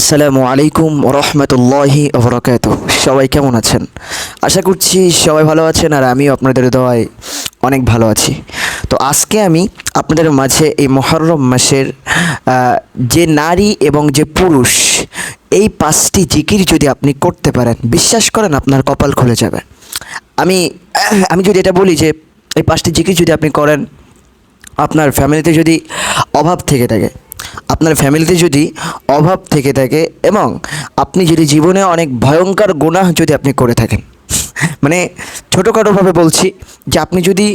আসসালামু আলাইকুম রহমতুল্লাহি ওবরাকাতুহ। সবাই কেমন আছেন? আশা করছি সবাই ভালো আছেন, আর আমিও আপনাদের দোয়ায় অনেক ভালো আছি। তো আজকে আমি আপনাদের মাঝে এই মুহররম মাসের যে নারী এবং যে পুরুষ, এই 5টি জিকির যদি আপনি করতে পারেন, বিশ্বাস করেন আপনার কপাল খুলে যাবে। আমি আমি যদি এটা বলি যে এই 5টি জিকির যদি আপনি করেন, আপনার ফ্যামিলিতে যদি অভাব থেকে থাকে এবং আপনি যদি জীবনে অনেক ভয়ঙ্কর গুনাহ যদি আপনি করে থাকেন, মানে ছোটোখাটোভাবে বলছি, যে আপনি যদি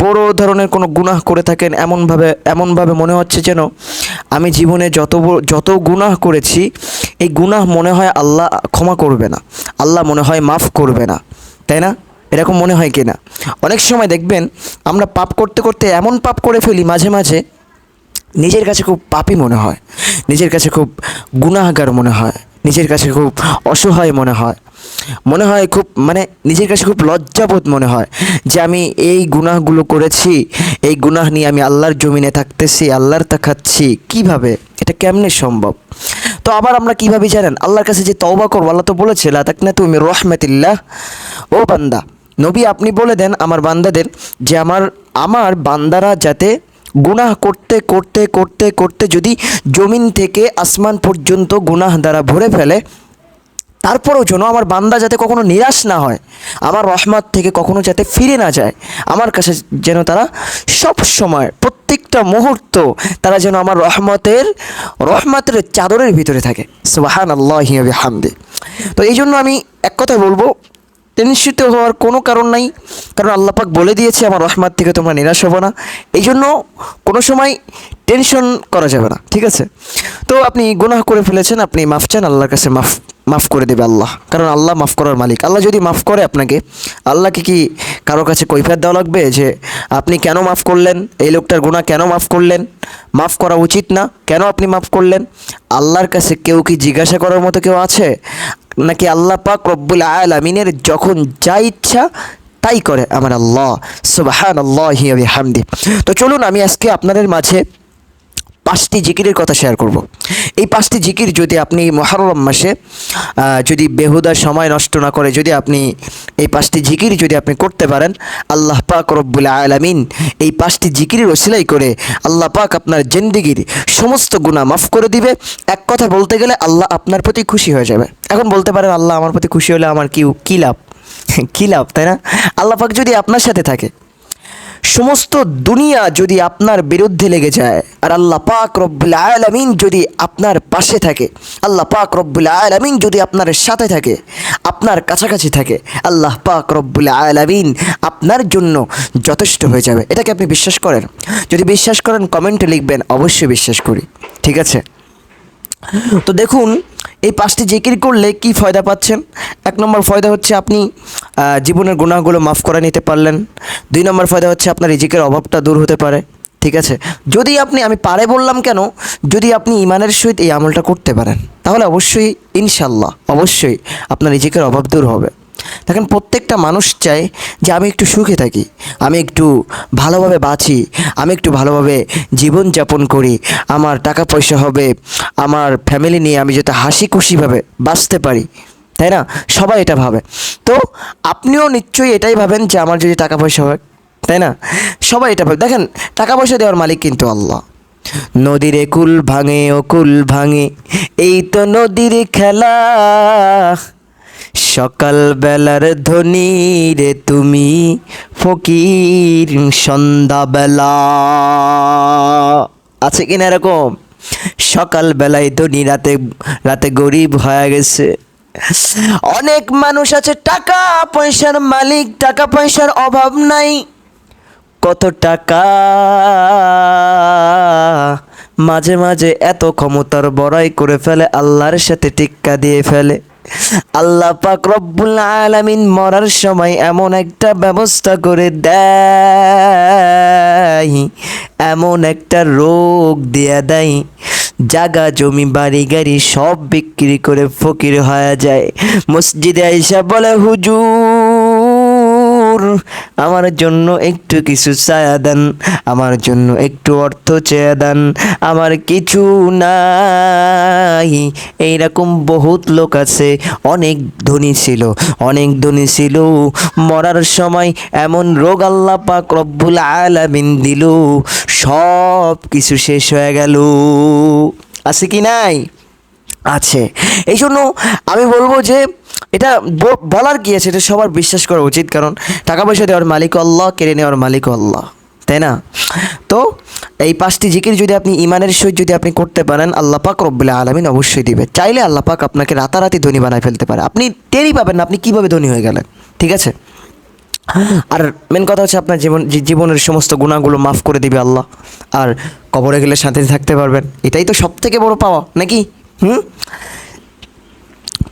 বড় ধরনের কোনো গুনাহ করে থাকেন, এমনভাবে মনে হচ্ছে যেন আমি জীবনে যত গুনাহ করেছি, এই গুনাহ মনে হয় আল্লাহ ক্ষমা করবে না, আল্লাহ মনে হয় মাফ করবে না, তাই না? এরকম মনে হয় কি না? অনেক সময় দেখবেন আমরা পাপ করতে করতে এমন পাপ করে ফেলি, মাঝে মাঝে নিজের কাছে খুব পাপী মনে হয়, নিজের কাছে খুব গুনাহগার মনে হয়, নিজের কাছে খুব অসহায় মনে হয় খুব, মানে নিজের কাছে খুব লজ্জাবোধ মনে হয় যে আমি এই গুনাহগুলো করেছি, এই গুনাহ নিয়ে আমি আল্লাহর জমিনে থাকতেছি, আল্লাহর তা খাচ্ছি, কীভাবে, এটা কেমনে সম্ভব? তো আবার আমরা কীভাবে জানেন, আল্লাহর কাছে যে তওবা করবো, আল্লাহ তো বলেছে লা তাকনাতু মির রাহমাতিল্লাহ। ও বান্দা, নবী আপনি বলে দেন আমার বান্দাদের যে আমার বান্দারা যাতে গুনাহ করতে করতে করতে করতে যদি জমিন থেকে আসমান পর্যন্ত গুনাহ দ্বারা ভরে ফেলে, তারপরেও যেন আমার বান্দা যাতে কখনো নিরাশ না হয়, আমার রহমত থেকে কখনো যাতে ফিরে না যায়, আমার কাছে যেন তারা সব সময় প্রত্যেকটা মুহূর্ত তারা যেন আমার রহমতের চাদরের ভিতরে থাকে। সুবহানাল্লাহি ওয়া বিহামদি। তো এই জন্য আমি এক কথা বলবো, টেনশিত হওয়ার কোনো কারণ নাই, কারণ আল্লাহ পাক বলে দিয়েছে আমার রহমত থেকে তোমরা নিরাশ হবো না। এই জন্য কোনো সময় টেনশন করা যাবে না, ঠিক আছে? তো আপনি গুনাহ করে ফেলেছেন, আপনি মাফ চান, আল্লাহর কাছে মাফ করে দেবে আল্লাহ, কারণ আল্লাহ মাফ করার মালিক। আল্লাহ যদি মাফ করে আপনাকে, আল্লাহকে কি কারো কাছে কৈফিয়ত দেওয়া লাগবে যে আপনি কেন মাফ করলেন, এই লোকটার গুনাহ কেন মাফ করলেন? মাফ করা উচিত না, কেন আপনি মাফ করলেন? আল্লাহর কাছে কেউ কি জিজ্ঞাসা করার মতো কেউ আছে? নাকি আল্লাহ পাক রব্বুল আলামিনের যখন যা ইচ্ছা তাই করে আমার আল্লাহ। সুবহানাল্লাহি ওয়া বিহামদি। তো চলুন আমি আজকে আপনাদের মাঝে 5টি জিকিরের কথা শেয়ার করব। এই 5টি জিকির যদি আপনি মুহররম মাসে যদি বেহুদা সময় নষ্ট না করে যদি আপনি এই 5টি জিকির যদি আপনি করতে পারেন, আল্লাহ পাক রব্বুল আলামিন এই 5টি জিকিরের ওসিলাই করে আল্লাহ পাক আপনার জিন্দেগির সমস্ত গুনাহ মাফ করে দিবে। এক কথা বলতে গেলে আল্লাহ আপনার প্রতি খুশি হয়ে যাবে। এখন বলতে পারেন আল্লাহ আমার প্রতি খুশি হলে আমার কী লাভ? কী লাভ, তাই না? আল্লাহ পাক যদি আপনার সাথে থাকে, সমস্ত দুনিয়া যদি আপনার বিরুদ্ধে লেগে যায়, আর আল্লাহ পাক রব্বুল আলামিন যদি আপনার পাশে থাকে, আল্লাহ পাক রব্বুল আলামিন যদি আপনার সাথে থাকে, আপনার কাছাকাছি থাকে, আল্লাহ পাক রব্বুল আলামিন আপনার জন্য যথেষ্ট হয়ে যাবে। এটাকে আপনি বিশ্বাস করেন? যদি বিশ্বাস করেন কমেন্টে লিখবেন, অবশ্যই বিশ্বাস করি, ঠিক আছে? তো দেখুন, এই 5টি জিকির করলে কি ফয়দা পাচ্ছেন। 1 নম্বর ফয়দা হচ্ছে আপনি জীবনের গুনাহগুলো মাফ করে নিতে পারলেন। 2 নম্বর ফয়দা হচ্ছে আপনার রিজিকের অভাবটা দূর হতে পারে, ঠিক আছে? যদি আমি পারে বললাম কেন, যদি আপনি ইমানের সহিত এই আমলটা করতে পারেন, তাহলে অবশ্যই ইনশাল্লাহ অবশ্যই আপনার রিজিকের অভাব দূর হবে। দেখেন, প্রত্যেকটা মানুষ চায় যে আমি একটু সুখে থাকি, আমি একটু ভালোভাবে বাঁচি, আমি একটু ভালোভাবে জীবনযাপন করি, আমার টাকা পয়সা হবে, আমার ফ্যামিলি নিয়ে আমি যাতে হাসি খুশিভাবে বাঁচতে পারি, তাই না? সবাই এটা ভাবে। তো আপনিও নিশ্চয়ই এটাই ভাবেন যে আমার যদি টাকা পয়সা হয়, তাই না? সবাই এটা ভাবে। দেখেন, টাকা পয়সা দেওয়ার মালিক কিন্তু আল্লাহ। নদীর কুল ভাঙে ও কুল ভাঙে, এই তো নদীর খেলা, সকাল বেলার ধনী রে তুমি, ফকির সন্ধ্যাবেলা। আছে কিনা এরকম? সকাল বেলায় ধনী, রাতে গরিব হয়ে গেছে। অনেক মানুষ আছে টাকা পয়সার মালিক, টাকা পয়সার অভাব নাই, কত টাকা, মাঝে মাঝে এত ক্ষমতার বড়াই করে ফেলে, আল্লাহর সাথে টিক্কা দিয়ে ফেলে। আল্লাহ পাক রব্বুল আলামিন মরার সময় এমন একটা ব্যবস্থা করে দেয়, এমন একটা রোগ দিয়ে দেয়, জাগা জমি বাড়ি গাড়ি সব বিক্রি করে ফকির হয়ে যায়। মসজিদে আইসা বলে, হুজুর আমার জন্য একটু কিছু চায়া দেন, আমার জন্য একটু অর্থ চেয়ে দেন, আমার কিছু নাই। এইরকম বহুত লোক আছে, অনেক ধনী ছিল, অনেক ধনী ছিল, মরার সময় এমন রোগ আল্লাহ পাক রব্বুল আলামিন দিল, সব কিছু শেষ হয়ে গেল। আছে কি নাই? আছে। এই জন্য আমি বলবো যে এটা বলার কি আছে, এটা সবার বিশ্বাস করা উচিত, কারণ টাকা পয়সা দেওয়ার মালিক আল্লাহ, কেড়ে নেওয়ার মালিক আল্লাহ, তাই না? তো এই 5টি জিকির যদি আপনি ইমানের সহিত যদি আপনি করতে পারেন, আল্লাহ পাক রব্বুল আলামিন অবশ্যই দিবে। চাইলে আল্লাহ পাক আপনাকে রাতারাতি ধনী বানায় ফেলতে পারে, আপনি টেরই পাবেন না আপনি কীভাবে ধনী হয়ে গেলেন। ঠিক আছে? আর মেন কথা হচ্ছে আপনার জীবনের সমস্ত গুনাহগুলো মাফ করে দিবে আল্লাহ, আর কবরে গেলে শান্তিতে থাকতে পারবেন। এটাই তো সব থেকে বড় পাওয়া, নাকি?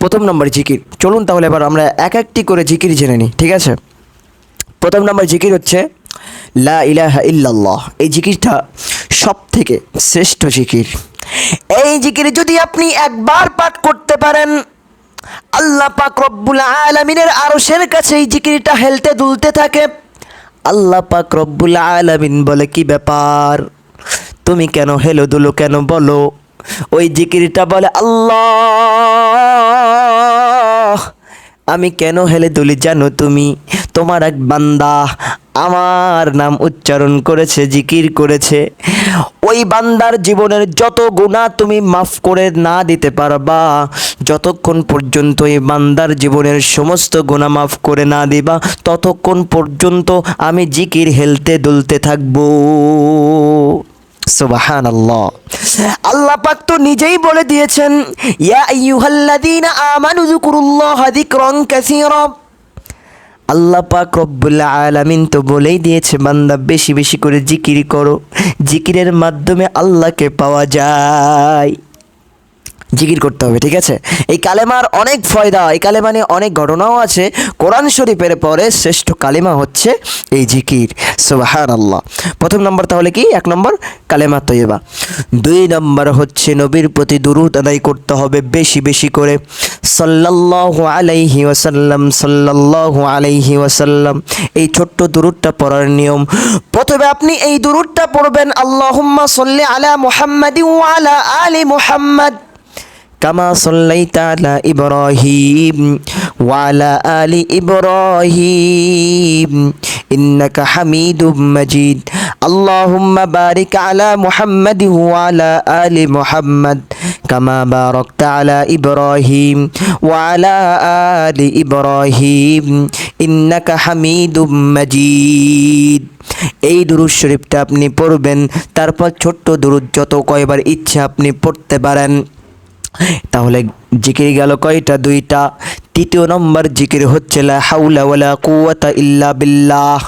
প্রথম নম্বর জিকির। চলুন তাহলে এবার আমরা এক একটি করে জিকির জেনে নিই, ঠিক আছে? প্রথম নম্বর জিকির হচ্ছে লা ইলাহা ইল্লাল্লাহ। এই জিকিরটা সব থেকে শ্রেষ্ঠ জিকির। এই জিকির যদি আপনি একবার পাঠ করতে পারেন, আল্লাহ পাক রব্বুল আলামিনের আরশের কাছে এই জিকিরটা হেলতে দুলতে থাকে। আল্লাহ পাক রব্বুল আলামিন বলে, কি ব্যাপার, তুমি কেন হেলো দুলো কেন বলো? ওই জিকিরটা বলে, আল্লাহ আমি কেন হেলে দুলি জানো তুমি? তোমার এক বান্দা আমার নাম উচ্চারণ করেছে, জিকির করেছে। ওই বান্দার জীবনের যত গুনাহ তুমি মাফ করে না দিতে পারবা, যতক্ষণ পর্যন্ত এই বান্দার জীবনের সমস্ত গুনাহ মাফ করে না দিবা, ততক্ষণ পর্যন্ত আমি জিকির হেলতে দুলতে থাকবো। সুবহানাল্লাহ। আল্লাহ পাক তো নিজেই বলে দিয়েছেন, ইয়া আইয়ুহাল্লাযীনা আমানু যকুরুল্লাহা যিকরান কাসীরা। আল্লাহ পাক রব্বুল আলামিন তো বলেই দিয়েছে, বান্দা বেশি বেশি করে জিকির করো, জিকিরের মাধ্যমে আল্লাহকে পাওয়া যায়। জিকির করতে হবে, ঠিক আছে? এই কালেমার অনেক ফয়দা, এই কালেমা নিয়ে অনেক ঘটনাও আছে। কোরআন শরীফের পরে শ্রেষ্ঠ কালেমা হচ্ছে এই জিকির। সুবহানাল্লাহ। প্রথম নম্বর তাহলে কি? 1 নম্বর কালেমা তৈয়বা। 2 নম্বর হচ্ছে নবীর প্রতি দুরূদ আদায় করতে হবে বেশি বেশি করে। সাল্লাল্লাহু আলাইহি ওয়াসাল্লাম, সাল্লাল্লাহু আলাইহি ওয়াসাল্লাম। এই ছোট্ট দুরূদটা পড়ার নিয়ম, প্রথমে আপনি এই দুরূদটা পড়বেন, আল্লাহুম্মা সাল্লি আলা মুহাম্মাদিন ওয়া আলা আলি মুহাম্মাদ কামা সাল্লাইতা আলা ইব্রাহিম ওয়া আলা আলি ইব্রাহিম ইন্নাকা হামিদুম মাজিদ। আল্লাহুম্মা বারিক আলা মুহাম্মাদি ওয়া আলা আলি মুহাম্মাদ কামা বারাকতা আলা ইব্রাহিম ওয়া আলা আলি ইব্রাহিম ইন্নাকা হামিদুম মাজিদ। এই দুরূদ শরীফটা আপনি পড়বেন, তারপর ছোট্ট দুরূদ যত কয়বার ইচ্ছা আপনি পড়তে পারেন। তাহলে জিকির গেল কয়টা? 2টা। 3য় নম্বর জিকির হচ্ছে লা হাওলা ওয়ালা কুওয়াতা ইল্লা বিল্লাহ।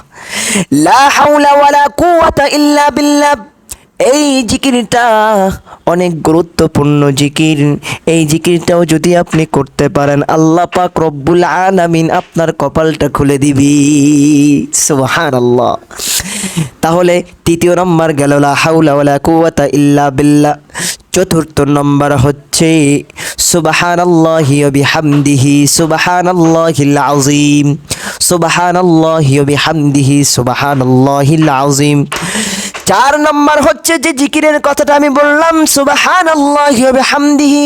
লা হাওলা ওয়ালা কুওয়াতা ইল্লা বিল্লাহ। এই জিকিরটা অনেক গুরুত্বপূর্ণ জিকির। এই জিকিরটাও যদি আপনি করতে পারেন, আল্লাহ পাক রব্বুল আলামিন আপনার কপালটা খুলে দিবি। সুবহানাল্লাহ। তাহলে 3য় নম্বর গেল লা হাওলা ওয়ালা কুওয়াতা ইল্লা বিল্লাহ। 4র্থ নম্বর হচ্ছে সুবহানাল্লাহি ওয়া বিহামদিহি সুবহানাল্লাহিল আযীম, সুবহানাল্লাহি ওয়া বিহামদিহি সুবহানাল্লাহিল আযীম। 4 নম্বর হচ্ছে যে জিকিরের কথাটা আমি বললাম, সুবহানাল্লাহি ওয়া বিহামদিহি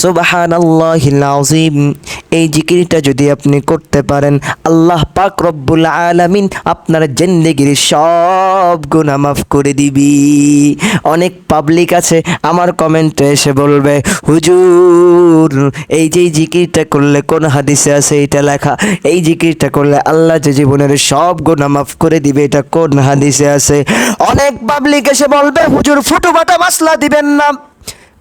সুবহানাল্লাহিল আযীম। এই জিকিরটা যদি আপনি করতে পারেন, আল্লাহ পাক রব্বুল আলামিন আপনার জিন্দেগির সব গুনাহ মাফ করে দিবি। অনেক পাবলিক আছে আমার কমেন্টে এসে বলবে, হুজুর এই যে জিকিরটা করলে কোন হাদিসে আছে এটা লেখা? এই জিকিরটা করলে আল্লাহ যে জীবনের সব গুনাহ মাফ করে দিবে, এটা কোন হাদিসে আছে? অনেক পাবলিক এসে বলবে, হুজুর ফুটুবাটা মাসলা দিবেন না।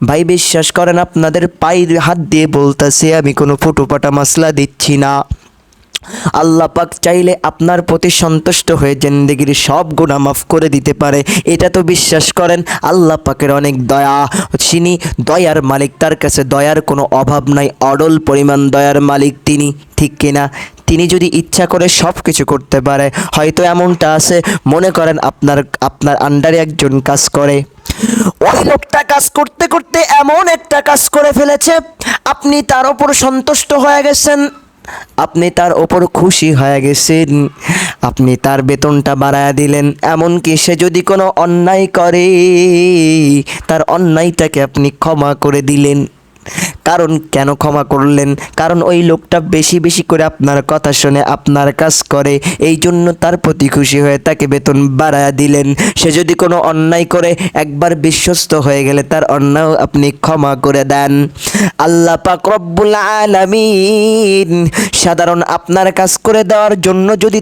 ভাই বিশ্বাস করেন, আপনাদের পায়ের হাত দিয়ে বলতেছি, আমি কোনো ফুটুপাটা মাসলা দিচ্ছি না। আল্লাহ পাক চাইলে আপনার প্রতি সন্তুষ্ট হয়ে জিন্দেগির সব গুনাহ মাফ করে দিতে পারে। এটা তো বিশ্বাস করেন। আল্লাহ পাকের অনেক দয়া, তিনি দয়ার মালিক, তার কাছে দয়ার কোনো অভাব নাই, অডল পরিমাণ দয়ার মালিক তিনি, ঠিক কিনা? তিনি যদি ইচ্ছা করে সব কিছু করতে পারে। হয়তো এমনটা আছে, মনে করেন আপনার আন্ডারে একজন কাজ করে, ওই লোকটা কাজ করতে করতে এমন একটা কাজ করে ফেলেছে, আপনি তার উপর সন্তুষ্ট হয়ে গেছেন, আপনি তার ওপর খুশি হয়ে গেছেন, আপনি তার বেতনটা বাড়ায়া দিলেন। এমনকি সে যদি কোনো অন্যায় করে, তার অন্যায়টাকে আপনি ক্ষমা করে দিলেন। কারণ কেন ক্ষমা করলেন? কারণ ওই লোকটা বেশি বেশি করে আপনার কথা শুনে আপনার কাজ করে, এই জন্য তার প্রতি খুশি হয়ে তাকে বেতন বাড়ায়া দিলেন। সে যদি কোনো অন্যায় করে, একবার বিশ্বস্ত হয়ে গেলে তার অন্যায় আপনি ক্ষমা করে দেন। আল্লাহ পাক রব্বুল আলামিন সাধারণ আপনার কাজ করে দেওয়ার জন্য যদি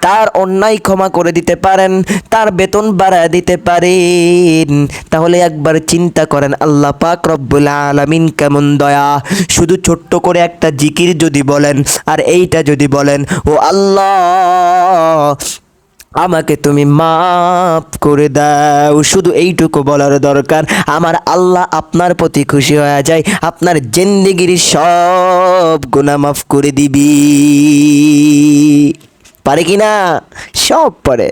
তার অন্যায় ক্ষমা করে দিতে পারেন, তার বেতন বাড়ায় দিতে পারেন, তাহলে একবার চিন্তা করেন আল্লাহ পাক রব্বুল আলামিন কেমন দয়া। শুধু ছোট্ট করে একটা জিকির যদি বলেন, আর এইটা যদি বলেন, ও আল্লাহ আমাকে তুমি মাফ করে দাও, শুধু এইটুকু বলার দরকার, আমার আল্লাহ আপনার প্রতি খুশি হয়ে যায়, আপনার জিন্দেগির সব গুনাহ মাফ করে দিবি। পারে কি না? সব পারে।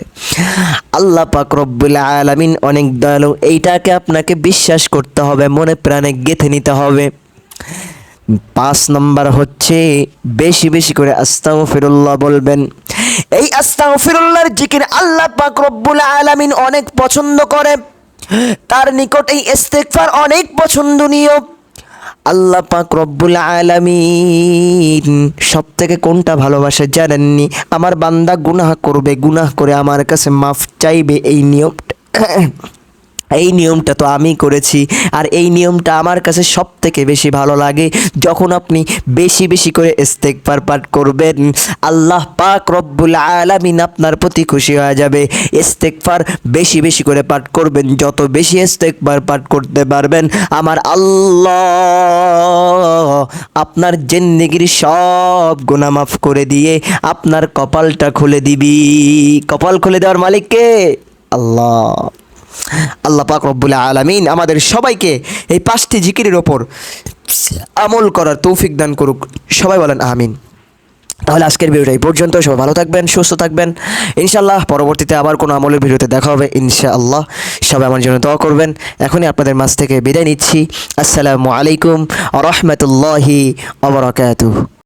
আল্লাহ পাক রব্বুল আলামিন অনেক দয়ালু, এইটাকে আপনাকে বিশ্বাস করতে হবে, মনে প্রাণে গেঁথে নিতে হবে। 5 নম্বর হচ্ছে বেশি বেশি করে আস্তাগফিরুল্লাহ বলবেন। এই আস্তাগফিরুল্লাহর জিকির আল্লাহ পাক রব্বুল আলামিন অনেক পছন্দ করে, তার নিকট এই ইস্তেগফার অনেক পছন্দনীয়। আল্লাহ পাক রব্বুল আলামিন সব থেকে কোনটা ভালোবাসে জানেননি? আমার বান্দা গুনাহ করবে, গুনাহ করে আমার কাছে মাফ চাইবে, এই নিয়মটা তো আমি করেছি। আর এই নিয়মটা আমার কাছে সব থেকে বেশি ভালো লাগে। যখন আপনি বেশি বেশি করে ইস্তেগফার পাঠ করবেন, আল্লাহ পাক রব্বুল আলামিন আপনার প্রতি খুশি হয়ে যাবে। ইস্তেগফার বেশি বেশি করে পাঠ করবেন, যত বেশি ইস্তেগফার পাঠ করতে পারবেন, আমার আল্লাহ আপনার জিন্দেগির সব গুনাহ মাফ করে দিয়ে আপনার কপালটা খুলে দিবি। কপাল খুলে দেওয়ার মালিক কে? আল্লাহ। আল্লাহ পাক রব্বুল আলামিন আমাদের সবাইকে এই 5টি জিকিরের ওপর আমল করার তৌফিক দান করুক। সবাই বলেন আমিন। তাহলে আজকের ভিডিওটা এই পর্যন্ত। সবাই ভালো থাকবেন, সুস্থ থাকবেন। ইনশাআল্লাহ পরবর্তীতে আবার কোনো আমলের ভিডিওতে দেখা হবে ইনশাআল্লাহ। সবাই আমার জন্য দোয়া করবেন। এখনই আপনাদের মাঝ থেকে বিদায় নিচ্ছি। আসসালামু আলাইকুম ওয়া রাহমাতুল্লাহি ওয়া বারাকাতুহু।